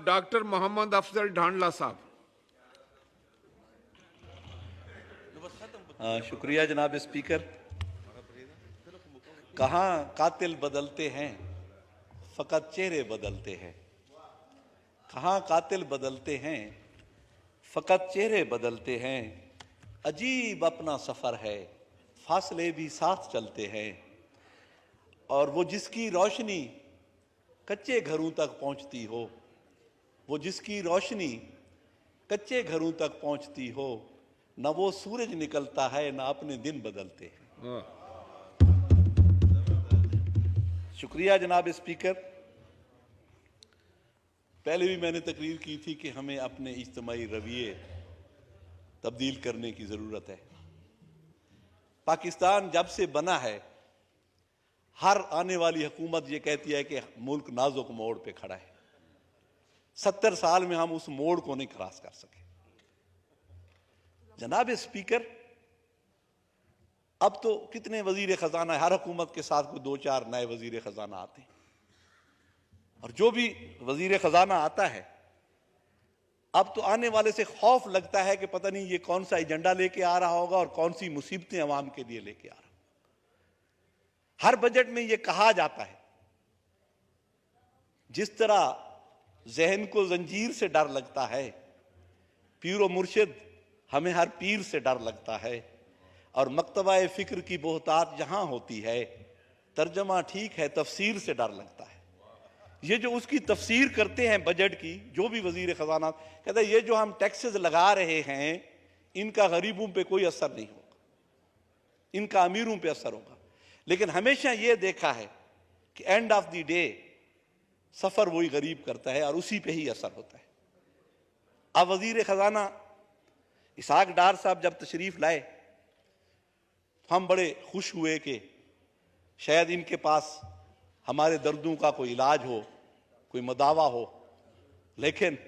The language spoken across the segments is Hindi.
डॉक्टर मोहम्मद अफजल ढांडला साहब। शुक्रिया जनाब स्पीकर। कहाँ कातिल बदलते हैं, फकत चेहरे बदलते हैं। कहाँ कातिल बदलते हैं, फकत चेहरे बदलते हैं। अजीब अपना सफ़र है, फासले भी साथ चलते हैं। और वो जिसकी रोशनी कच्चे घरों तक पहुंचती हो, वो जिसकी रोशनी कच्चे घरों तक पहुंचती हो, न वो सूरज निकलता है न अपने दिन बदलते हैं। शुक्रिया जनाब स्पीकर। पहले भी मैंने तकरीर की थी कि हमें अपने इज्तिमाई रवैये तब्दील करने की ज़रूरत है। पाकिस्तान जब से बना है, हर आने वाली हुकूमत ये कहती है कि मुल्क नाजुक मोड़ पे खड़ा है। 70 साल में हम उस मोड़ को नहीं क्रॉस कर सके। जनाब स्पीकर, अब तो कितने वजीर खजाना है, हर हुकूमत के साथ कोई 2-4 नए वजीर खजाना आते हैं। और जो भी वजीर खजाना आता है, अब तो आने वाले से खौफ लगता है कि पता नहीं ये कौन सा एजेंडा लेके आ रहा होगा और कौन सी मुसीबतें अवाम के लिए लेके आ रहा। हर बजट में ये कहा जाता है, जिस तरह जहन को जंजीर से डर लगता है, पीर व मुर्शिद हमें हर पीर से डर लगता है। और मकतबा फिक्र की बोहतात जहां होती है, तर्जमा ठीक है तफसीर से डर लगता है। ये जो उसकी तफसीर करते हैं बजट की, जो भी वजीर खजाना कहते हैं ये जो हम टैक्सेस लगा रहे हैं, इनका गरीबों पे कोई असर नहीं होगा, इनका अमीरों पे असर होगा। लेकिन हमेशा ये देखा है कि एंड ऑफ द डे सफर वही गरीब करता है और उसी पे ही असर होता है। अब वजीर खजाना इसहाक डार साहब जब तशरीफ लाए, हम बड़े खुश हुए कि शायद इनके पास हमारे दर्दों का कोई इलाज हो, कोई मदावा हो। लेकिन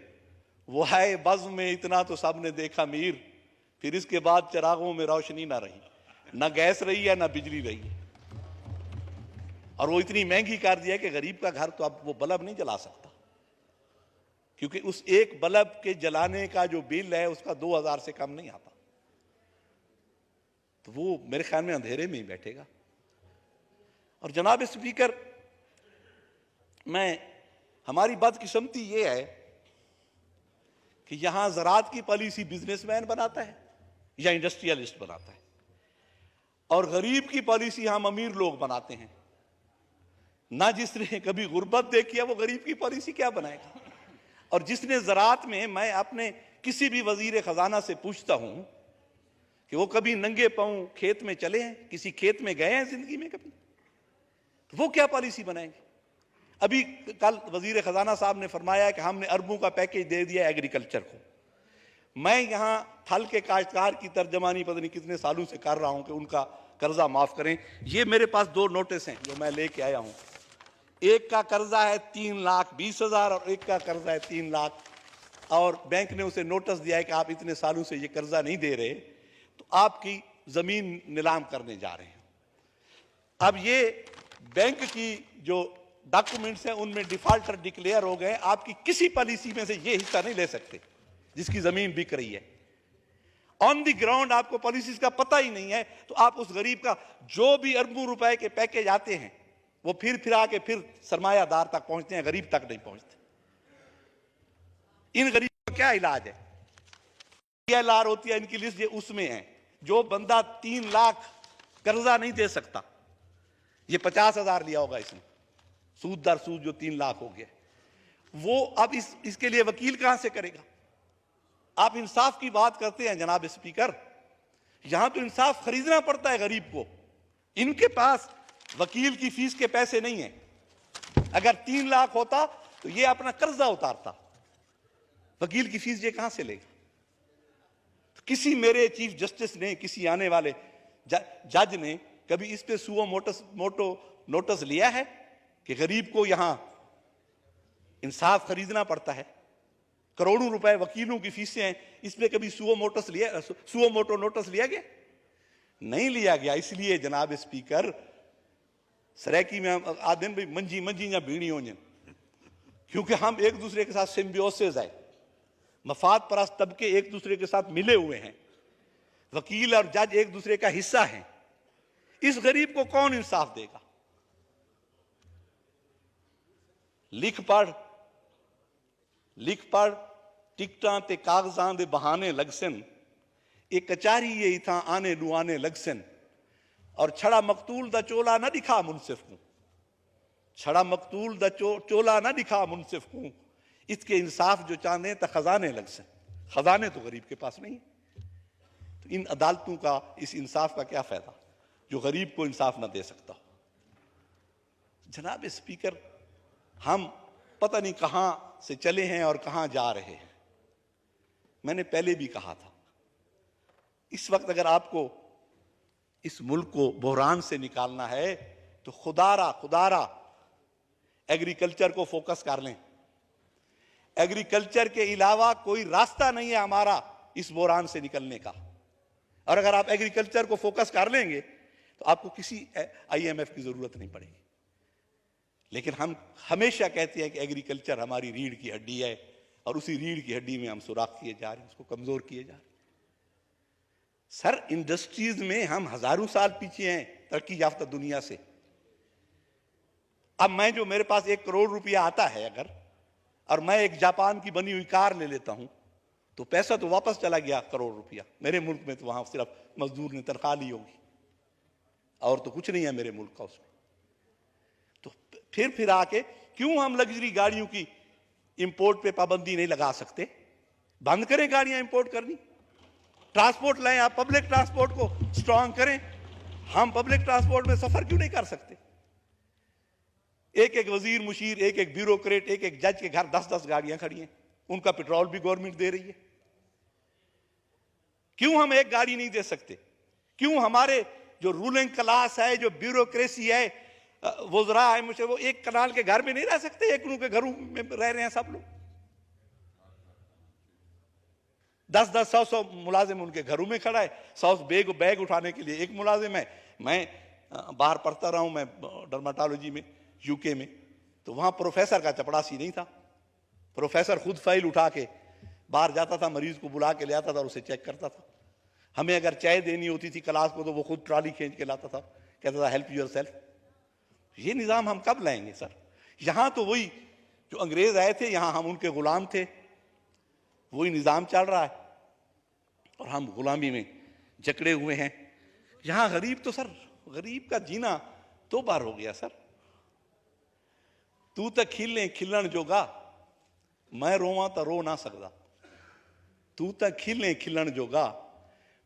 वो है बज़्म में इतना तो सब ने देखा मीर, फिर इसके बाद चिरागों में रोशनी ना रही, ना गैस रही है ना बिजली रही है। और वो इतनी महंगी कर दिया कि गरीब का घर तो अब वो बल्ब नहीं जला सकता, क्योंकि उस एक बल्ब के जलाने का जो बिल है उसका 2000 से कम नहीं आता। तो वो मेरे ख्याल में अंधेरे में ही बैठेगा। और जनाब स्पीकर, हमारी बदकिस्मती ये है कि यहां ज़राअत की पॉलिसी बिजनेसमैन बनाता है या इंडस्ट्रियलिस्ट बनाता है, और गरीब की पॉलिसी हम अमीर लोग बनाते हैं। ना जिसने कभी गुर्बत देखी है वो गरीब की पॉलिसी क्या बनाएगा। और जिसने ज़राअत में, मैं अपने किसी भी वजीर खजाना से पूछता हूं कि वो कभी नंगे पांव खेत में चले हैं, किसी खेत में गए हैं जिंदगी में कभी, तो वो क्या पॉलिसी बनाएंगे। अभी कल वजीर खजाना साहब ने फरमाया कि हमने अरबों का पैकेज दे दिया एग्रीकल्चर को। मैं यहां थल के काश्तकार की तर्जमानी पता नहीं कितने सालों से कर रहा हूं कि उनका कर्जा माफ करें। ये मेरे पास 2 नोटिस हैं जो मैं लेके आया हूं। एक का कर्जा है 3,20,000 और एक का कर्जा है 3 लाख। और बैंक ने उसे नोटिस दिया है कि आप इतने सालों से ये कर्जा नहीं दे रहे, तो आपकी जमीन नीलाम करने जा रहे हैं। अब ये बैंक की जो डॉक्यूमेंट्स हैं उनमें डिफॉल्टर डिक्लेयर हो गए। आपकी किसी पॉलिसी में से ये हिस्सा नहीं ले सकते जिसकी जमीन बिक रही है। ऑन द ग्राउंड आपको पॉलिसीज का पता ही नहीं है, तो आप उस गरीब का जो भी अरबों रुपए के पैकेज आते हैं वो फिर आके फिर सरमायादार तक पहुंचते हैं, गरीब तक नहीं पहुंचते। इन गरीबों का क्या इलाज है। PLR होती है इनकी लिस्ट, ये उसमें है। जो बंदा 3 लाख कर्जा नहीं दे सकता, ये 50,000 लिया होगा इसने, सूद दर सूद जो 3 लाख हो गया, वो अब इसके लिए वकील कहां से करेगा। आप इंसाफ की बात करते हैं जनाब स्पीकर, यहां तो इंसाफ खरीदना पड़ता है गरीब को। इनके पास वकील की फीस के पैसे नहीं है। अगर 3 लाख होता तो ये अपना कर्जा उतारता, वकील की फीस ये कहां से लेगा। तो किसी मेरे चीफ जस्टिस ने, किसी आने वाले जज ने कभी इस पे सुओ मोटो नोटिस लिया है कि गरीब को यहां इंसाफ खरीदना पड़ता है। करोड़ों रुपए वकीलों की फीसें हैं, इसमें कभी सुओ मोटो नोटिस लिया गया? नहीं लिया गया। इसलिए जनाब स्पीकर, सरायकी में आदिन भाई मंजी या भीड़ी हो क्योंकि हम एक दूसरे के साथ सिम्बियोसिस है, मफाद परस्त तबके एक दूसरे के साथ मिले हुए हैं, वकील और जज एक दूसरे का हिस्सा हैं। इस गरीब को कौन इंसाफ देगा? लिख पढ़ टिकटां ते कागजां दे बहाने लगसन, ये कचारी ये इथा आने लुआने लगसन, और छड़ा मकतूल दा चोला ना दिखा मुनसिफ को, छड़ा मकतूल दा चोला ना दिखा मुनसिफ को, इसके इंसाफ जो चाहने तो खजाने लगसन। खजाने तो गरीब के पास नहीं। तो इन अदालतों का, इस इंसाफ का क्या फायदा जो गरीब को इंसाफ ना दे सकता हो? जनाब स्पीकर, हम पता नहीं कहां से चले हैं और कहां जा रहे हैं। मैंने पहले भी कहा था, इस वक्त अगर आपको इस मुल्क को बहरान से निकालना है तो खुदारा एग्रीकल्चर को फोकस कर लें। एग्रीकल्चर के अलावा कोई रास्ता नहीं है हमारा इस बहरान से निकलने का। और अगर आप एग्रीकल्चर को फोकस कर लेंगे तो आपको किसी IMF की जरूरत नहीं पड़ेगी। लेकिन हम हमेशा कहते हैं कि एग्रीकल्चर हमारी रीढ़ की हड्डी है, और उसी रीढ़ की हड्डी में हम सुराख किए जा रहे हैं, उसको कमजोर किए जा रहे हैं। सर, इंडस्ट्रीज में हम हजारों साल पीछे हैं तरक्की याफ्ता दुनिया से। अब मैं जो मेरे पास 1 करोड़ रुपया आता है अगर, और मैं एक जापान की बनी हुई कार ले लेता हूं, तो पैसा तो वापस चला गया करोड़ रुपया। मेरे मुल्क में तो वहां सिर्फ मजदूर ने तनख्वाह ली होगी, और तो कुछ नहीं है मेरे मुल्क का उसमें। तो फिर आके क्यों हम लग्जरी गाड़ियों की इंपोर्ट पे पाबंदी नहीं लगा सकते? बंद करें गाड़ियां इंपोर्ट करनी, ट्रांसपोर्ट लाएं, आप पब्लिक ट्रांसपोर्ट को स्ट्रांग करें। हम पब्लिक ट्रांसपोर्ट में सफर क्यों नहीं कर सकते? एक वजीर मुशीर, एक ब्यूरोक्रेट, एक जज के घर 10-10 गाड़ियां खड़ी हैं, उनका पेट्रोल भी गवर्नमेंट दे रही है। क्यों हम एक गाड़ी नहीं दे सकते? क्यों हमारे जो रूलिंग क्लास है, जो ब्यूरोक्रेसी है, वज़रा है, मुझे वो एक कनाल के घर में नहीं रह सकते? एक के घरों में रह रहे हैं सब लोग। 10-10, 100-100 मुलाजिम उनके घरों में खड़ा है। 100 बैग उठाने के लिए एक मुलाजिम है। मैं बाहर पढ़ता रहा हूं, मैं डर्माटोलॉजी में UK में, तो वहां प्रोफेसर का चपड़ासी नहीं था। प्रोफेसर खुद फाइल उठा के बाहर जाता था, मरीज को बुला के ले आता था और उसे चेक करता था। हमें अगर चाय देनी होती थी क्लास को तो वो खुद ट्रॉली खींच के लाता था, कहता था हेल्प योरसेल्फ। ये निज़ाम हम कब लाएंगे सर? यहां तो वही जो अंग्रेज आए थे, यहां हम उनके गुलाम थे, वही निज़ाम चल रहा है और हम गुलामी में जकड़े हुए हैं। यहां गरीब तो सर, गरीब का जीना तो बार हो गया सर। तू तो खिले खिलन जोगा, मैं रोवां तो रो ना सकदा। तू तो खिले खिलन जोगा,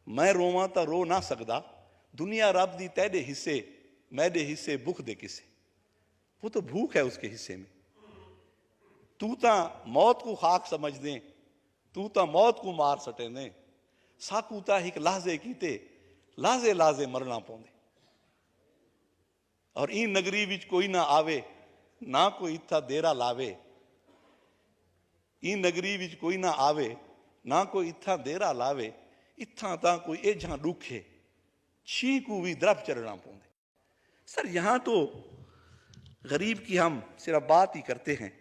मैं रोवां तो रो ना सकदा। दुनिया रब दी तेरे हिस्से, मैदे हिस्से भूख दे किसे। वो तो भूख है उसके हिस्से में। तू तो मौत को खाक समझ दे, तू तो मौत को मार सटे ने। साकू ता एक लाजे कीते, लाजे लाजे मरना पौंदे। और इन नगरी विच कोई ना आवे, ना कोई इत्था देरा लावे। इन नगरी विच कोई ना आवे, ना कोई इत्था देरा लावे। इत्था ता कोई एझा दुखे, छीकू भी द्रफ चढ़ना पौंदे। सर, यहां तो गरीब की हम सिर्फ बात ही करते हैं।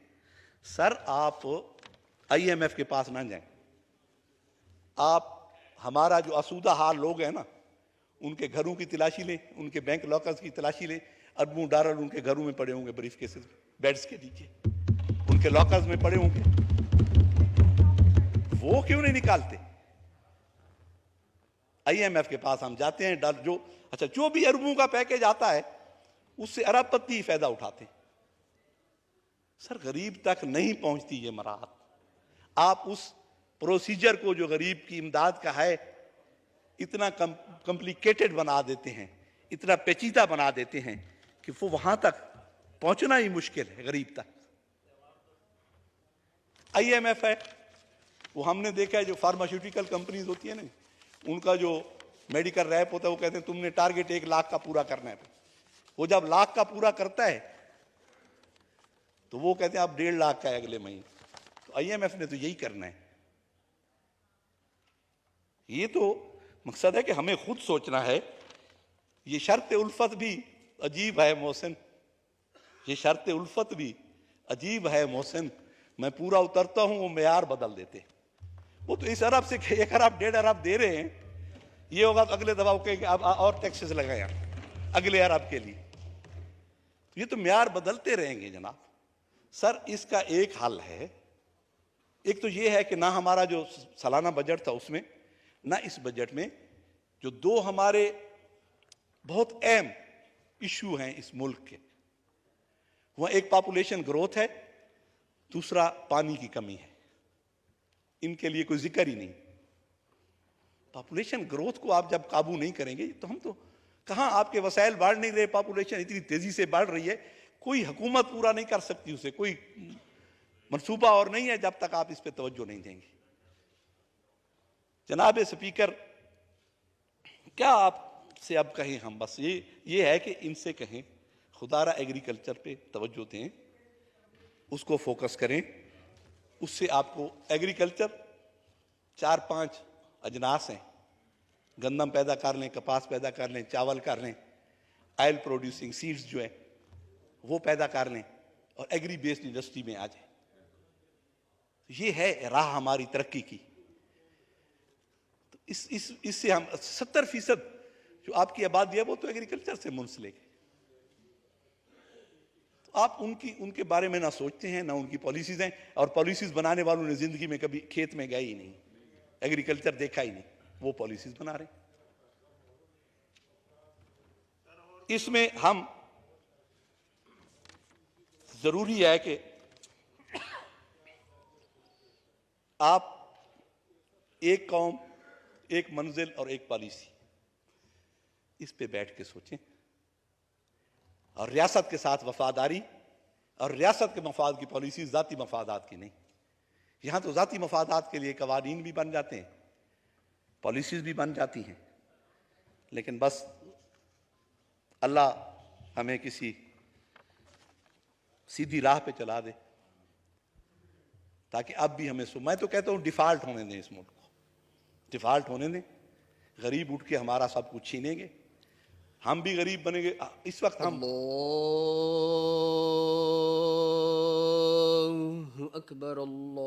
सर, आप IMF के पास ना जाएं। आप हमारा जो आसूदा हाल लोग हैं ना, उनके घरों की तलाशी लें, उनके बैंक लॉकर्स की तलाशी लें। अरबों डॉलर उनके घरों में पड़े होंगे, ब्रीफ केसेस बेड्स के नीचे उनके लॉकर्स में पड़े होंगे। वो क्यों नहीं निकालते? IMF के पास हम जाते हैं, जो भी अरबों का पैकेज आता है उससे अरबपति फायदा उठाते हैं। सर, गरीब तक नहीं पहुंचती ये मराहत। आप उस प्रोसीजर को जो गरीब की इमदाद का है इतना कॉम्प्लिकेटेड बना देते हैं, इतना पेचीदा बना देते हैं कि वो वहां तक पहुंचना ही मुश्किल है गरीब तक। IMF है, वो हमने देखा है, जो फार्मास्यूटिकल कंपनीज होती है ना, उनका जो मेडिकल रैप होता है, वो कहते हैं तुमने टारगेट 1 लाख का पूरा करना है। वो जब लाख का पूरा करता है तो वो कहते हैं आप 1.5 लाख का है अगले महीने। तो IMF ने तो यही करना है। ये तो मकसद है कि हमें खुद सोचना है। ये शर्त उल्फत भी अजीब है मोहसिन, ये शर्त उल्फत भी अजीब है मोहसिन, मैं पूरा उतरता हूं, वो मेयार बदल देते। वो तो इस अरब से 1 अरब 1.5 अरब दे रहे हैं, ये होगा तो अगले दफा कहेंगे अब और टैक्सेस लगाए अगले अरब के लिए। ये तो मेयार बदलते रहेंगे जनाब। सर इसका एक हल है, एक तो ये है कि ना हमारा जो सालाना बजट था उसमें, ना इस बजट में जो 2 हमारे बहुत अहम इशू हैं इस मुल्क के, वह एक पॉपुलेशन ग्रोथ है, दूसरा पानी की कमी है। इनके लिए कोई जिक्र ही नहीं। पॉपुलेशन ग्रोथ को आप जब काबू नहीं करेंगे तो हम तो कहां, आपके वसाइल बढ़ नहीं रहे, पॉपुलेशन इतनी तेजी से बढ़ रही है, कोई हुकूमत पूरा नहीं कर सकती उसे, कोई मंसूबा और नहीं है जब तक आप इस पे तवज्जो नहीं देंगे। जनाब स्पीकर, क्या आपसे अब कहें हम, बस ये है कि इनसे कहें खुदारा एग्रीकल्चर पे तवज्जो दें, उसको फोकस करें। उससे आपको एग्रीकल्चर 4-5 अजनास हैं, गंदम पैदा कर लें, कपास पैदा कर लें, चावल कर लें, ऑयल प्रोड्यूसिंग सीड्स जो है वो पैदा कर लें और एग्री बेस्ड इंडस्ट्री में आ जाए। ये है राह हमारी तरक्की की। तो इससे हम 70% जो आपकी आबादी है वो तो एग्रीकल्चर से मुंसलिक है। तो आप उनके बारे में ना सोचते हैं, ना उनकी पॉलिसीज हैं, और पॉलिसीज बनाने वालों ने जिंदगी में कभी खेत में गए ही नहीं, एग्रीकल्चर देखा ही नहीं, वो पॉलिसीज बना रहे। इसमें हम जरूरी है कि आप एक कौम, एक मंजिल और एक पॉलिसी, इस पे बैठ के सोचें, और रियासत के साथ वफादारी, और रियासत के मफाद की पॉलिसी, जाती मफादात की नहीं। यहां तो जाती मफादात के लिए कवानीन भी बन जाते हैं, पॉलिसीज भी बन जाती हैं, लेकिन बस अल्लाह हमें किसी सीधी राह पे चला दे, ताकि अब भी हमें मैं तो कहता हूं डिफॉल्ट होने दें, इस मुल्क को डिफॉल्ट होने दें। गरीब उठ के हमारा सब कुछ छीनेंगे, हम भी गरीब बनेंगे। इस वक्त हम अल्लाहु अकबर, अल्लाहु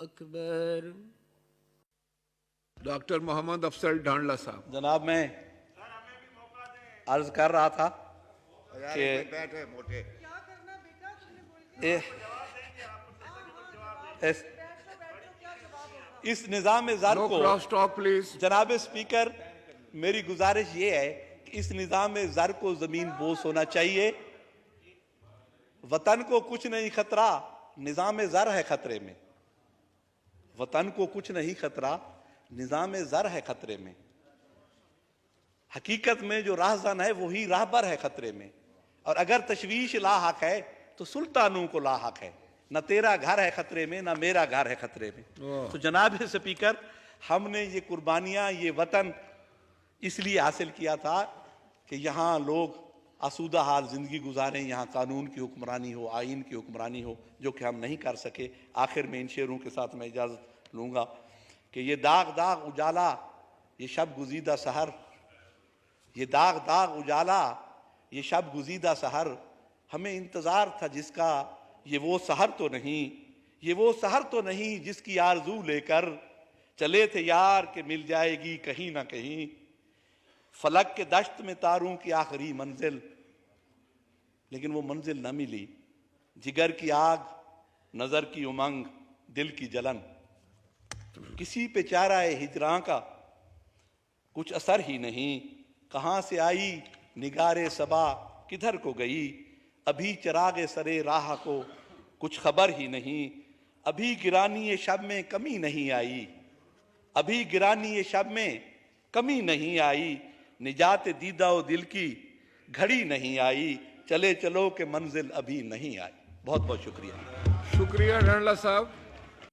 अकबर। डॉक्टर मोहम्मद अफजल ढांडला साहब। जनाब, मैं अर्ज कर रहा था कि बैठे मोटे इस निज़ाम ज़र नो को, क्रॉस टॉक प्लीज। जनाब स्पीकर, मेरी गुजारिश ये है कि इस निज़ाम ज़र को ज़मीन बोस होना चाहिए। वतन को कुछ नहीं खतरा, निज़ाम ज़र है खतरे में। वतन को कुछ नहीं खतरा, निज़ाम ज़र है खतरे में। हकीकत में जो राहज़न है वही राहबर है खतरे में। और अगर तशवीश लाहक है तो सुल्तानों को लाहक है। न तेरा घर है खतरे में, न मेरा घर है खतरे में। तो जनाब स्पीकर, हमने ये कुर्बानियां, ये वतन इसलिए हासिल किया था कि यहाँ लोग आसूदा हाल जिंदगी गुजारें, यहाँ कानून की हुक्मरानी हो, आइन की हुक्मरानी हो, जो कि हम नहीं कर सके। आखिर में इन शेरों के साथ मैं इजाज़त लूँगा कि ये दाग दाग उजाला, ये शब गुजीदा सहर, ये दाग दाग उजाला, ये शब गुजीदा सहर, हमें इंतज़ार था जिसका, ये वो सहर तो नहीं, ये वो सहर तो नहीं जिसकी आरजू लेकर चले थे यार कि मिल जाएगी कहीं ना कहीं। फलक के दश्त में तारों की आखिरी मंजिल, लेकिन वो मंजिल न मिली। जिगर की आग, नजर की उमंग, दिल की जलन, किसी पे चारा है हिजरां का कुछ असर ही नहीं। कहां से आई निगारे सबा, किधर को गई, अभी चिरागे सरे राह को कुछ खबर ही नहीं। अभी गिरानी ये शब में कमी नहीं आई, अभी गिरानी ये शब में कमी नहीं आई। निजात दीदा ओ दिल की घड़ी नहीं आई, चले चलो के मंजिल अभी नहीं आई। बहुत बहुत शुक्रिया। शुक्रिया ढांडला साहब।